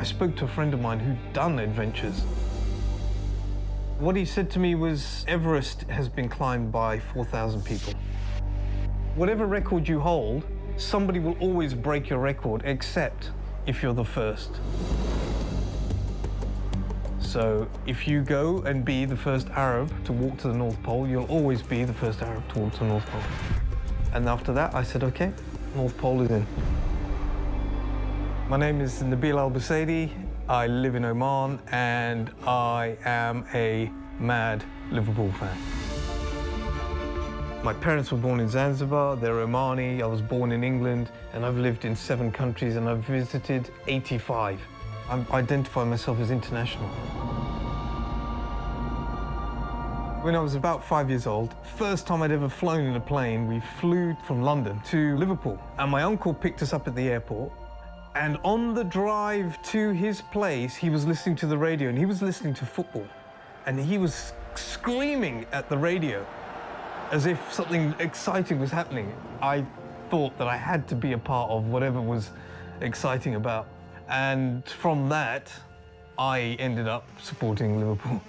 I spoke to a friend of mine who'd done adventures. What he said to me was, Everest has been climbed by 4,000 people. Whatever record you hold, somebody will always break your record, except if you're the first. So if you go and be the first Arab to walk to the North Pole, you'll always be the first Arab to walk to the North Pole. And after that, I said, okay, North Pole is in. My name is Nabeel al-Boussaidi. I live in Oman, and I am a mad Liverpool fan. My parents were born in Zanzibar, they're Omani. I was born in England, and I've lived in 7 countries, and I've visited 85. I identify myself as international. When I was about 5 years old, first time I'd ever flown in a plane, we flew from London to Liverpool. And my uncle picked us up at the airport. And on the drive to his place, he was listening to the radio, and he was listening to football. And he was screaming at the radio as if something exciting was happening. I thought that I had to be a part of whatever was exciting about. And from that, I ended up supporting Liverpool.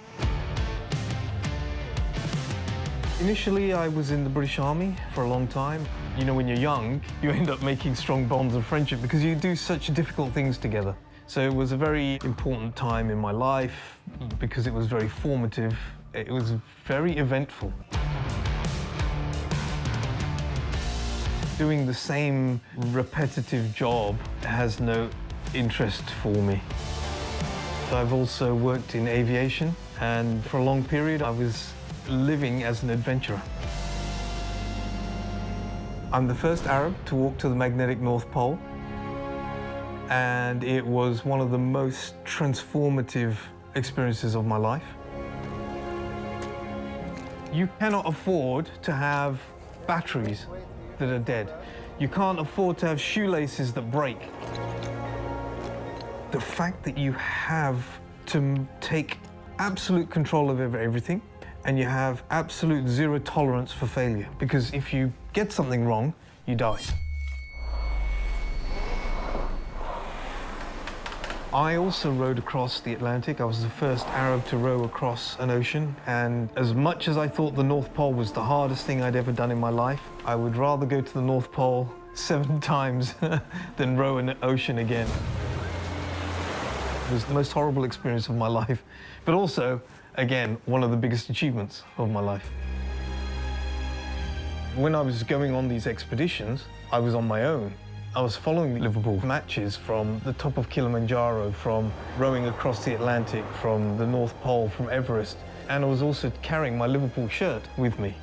Initially, I was in the British Army for a long time. You know, when you're young, you end up making strong bonds of friendship because you do such difficult things together. So it was a very important time in my life because it was very formative. It was very eventful. Doing the same repetitive job has no interest for me. I've also worked in aviation, and for a long period I was living as an adventurer. I'm the first Arab to walk to the magnetic North Pole, and it was one of the most transformative experiences of my life. You cannot afford to have batteries that are dead. You can't afford to have shoelaces that break. The fact that you have to take absolute control of everything, and you have absolute zero tolerance for failure, because if you get something wrong, you die. I also rowed across the Atlantic. I was the first Arab to row across an ocean, and as much as I thought the North Pole was the hardest thing I'd ever done in my life, I would rather go to the North Pole 7 times than row an ocean again. It was the most horrible experience of my life, but also, again, one of the biggest achievements of my life. When I was going on these expeditions, I was on my own. I was following Liverpool matches from the top of Kilimanjaro, from rowing across the Atlantic, from the North Pole, from Everest, and I was also carrying my Liverpool shirt with me.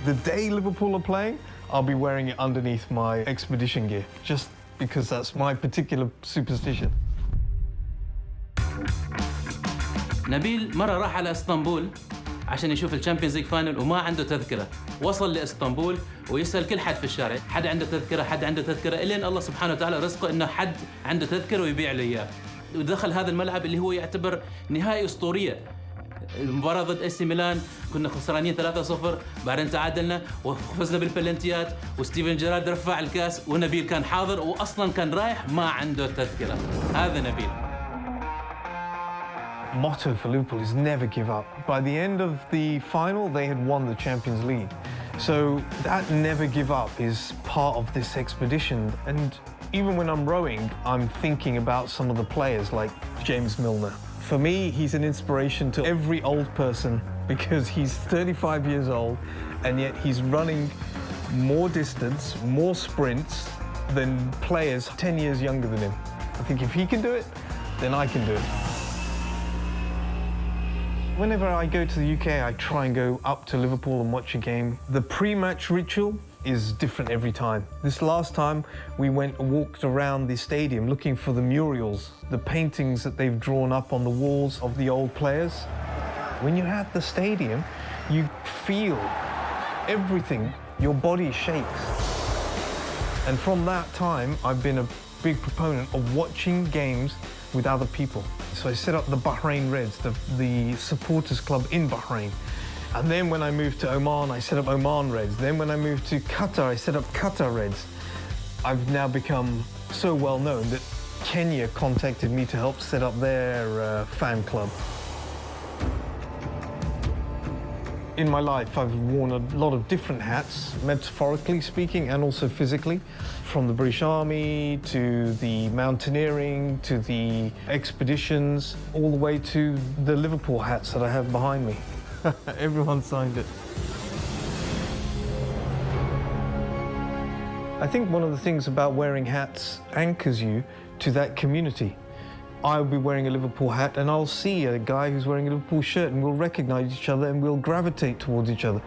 The day Liverpool are playing, I'll be wearing it underneath my expedition gear, just because that's my particular superstition. نبيل مرة راح على اسطنبول عشان يشوف الشامبيونز ليج فاينل وما عنده تذكرة. وصل لاسطنبول ويسأل كل حد في الشارع، حد عنده تذكرة، حد عنده تذكرة، إلين الله سبحانه وتعالى رزقه إنه حد عنده تذكرة ويبيع له إياه. ودخل هذا الملعب اللي هو يعتبر نهائي أسطورية. المباراة ضد AC ميلان كنا خسرانين 3-0، بعدين تعادلنا وفزنا بالبلنتيات، وستيفن جيرارد رفع الكاس، ونبيل كان حاضر وأصلاً كان رايح ما عنده تذكرة. هذا نبيل. Motto for Liverpool is never give up. By the end of the final, they had won the Champions League. So that never give up is part of this expedition. And even when I'm rowing, I'm thinking about some of the players like James Milner. For me, he's an inspiration to every old person because he's 35 years old and yet he's running more distance, more sprints than players 10 years younger than him. I think if he can do it, then I can do it. Whenever I go to the UK, I try and go up to Liverpool and watch a game. The pre-match ritual is different every time. This last time, we went and walked around the stadium looking for the murals, the paintings that they've drawn up on the walls of the old players. When you're at the stadium, you feel everything. Your body shakes. And from that time, I've been a big proponent of watching games with other people. So I set up the Bahrain Reds, the supporters club in Bahrain. And then when I moved to Oman, I set up Oman Reds. Then when I moved to Qatar, I set up Qatar Reds. I've now become so well known that Kenya contacted me to help set up their fan club. In my life, I've worn a lot of different hats, metaphorically speaking and also physically, from the British Army to the mountaineering to the expeditions, all the way to the Liverpool hats that I have behind me. Everyone signed it. I think one of the things about wearing hats anchors you to that community. I'll be wearing a Liverpool hat and I'll see a guy who's wearing a Liverpool shirt and we'll recognise each other and we'll gravitate towards each other.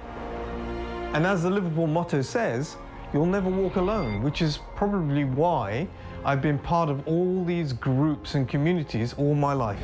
And as the Liverpool motto says, you'll never walk alone, which is probably why I've been part of all these groups and communities all my life.